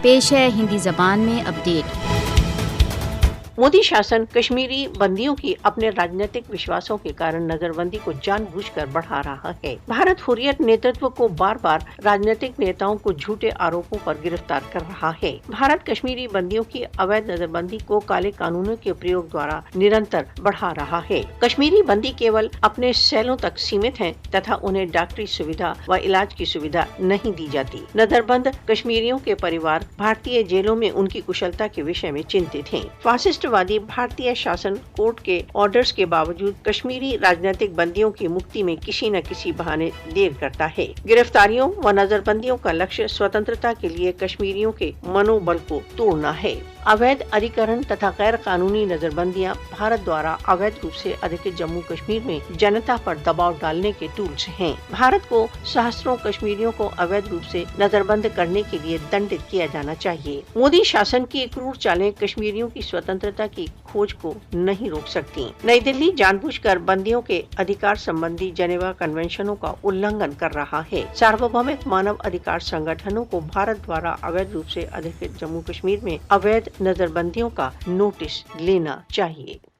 پیش ہے ہندی زبان میں اپڈیٹ۔ مودی شاسن کشمیری بندیوں کی اپنے راجنیتک وشواسوں کے کارن نظر بندی کو جان بوجھ کر بڑھا رہا ہے۔ بھارت حریت نیترتو کو بار بار راجنیتک نیتاؤں کو جھوٹے آروپوں پر گرفتار کر رہا ہے۔ بھارت کشمیری بندیوں کی اویدھ نظر بندی کو کالے قانونوں کے پریوگ دوارا نرنتر بڑھا رہا ہے۔ کشمیری بندی کیول اپنے سیلوں تک سیمت ہیں تتھا انہیں ڈاکٹری سویدھا و علاج کی سویدھا نہیں دی جاتی۔ نظر بند کشمیریوں کے پریوار بھارتی جیلوں میں ان کی کشلتا کے وشے میں چنتت ہیں۔ فاسسٹ وادی بھارتی شاسن کورٹ کے آرڈرز کے باوجود کشمیری راجنیتک بندیوں کی مکتی میں کسی نہ کسی بہانے دیر کرتا ہے۔ گرفتاریوں و نظر بندیوں کا لکشیہ سوتنترتا کے لیے کشمیریوں کے منوبل کو توڑنا ہے۔ اویدھ ادھیکرن تتھا غیر قانونی نظر بندیاں بھارت دوارا اویدھ روپ سے ادھکت جموں کشمیر میں جنتا پر دباؤ ڈالنے کے ٹولز ہیں۔ بھارت کو سہسروں کشمیریوں کو اویدھ روپ سے نظر بند کرنے کے لیے دنڈت کیا جانا چاہیے۔ مودی شاسن کی کرور چالیں کشمیریوں کی سوتنترتا کی کھوج کو نہیں روک سکتی۔ نئی دہلی جان بوجھ کر بندیوں کے ادھیکار سمبندھی جنیوا کنونشنوں کا النگھن کر رہا ہے۔ ساروبھومک مانو ادھیکار سنگٹھنوں کو بھارت دوارا اویدھ روپ سے ادھکت جموں کشمیر میں اویدھ نظر بندیوں کا نوٹس لینا چاہیے۔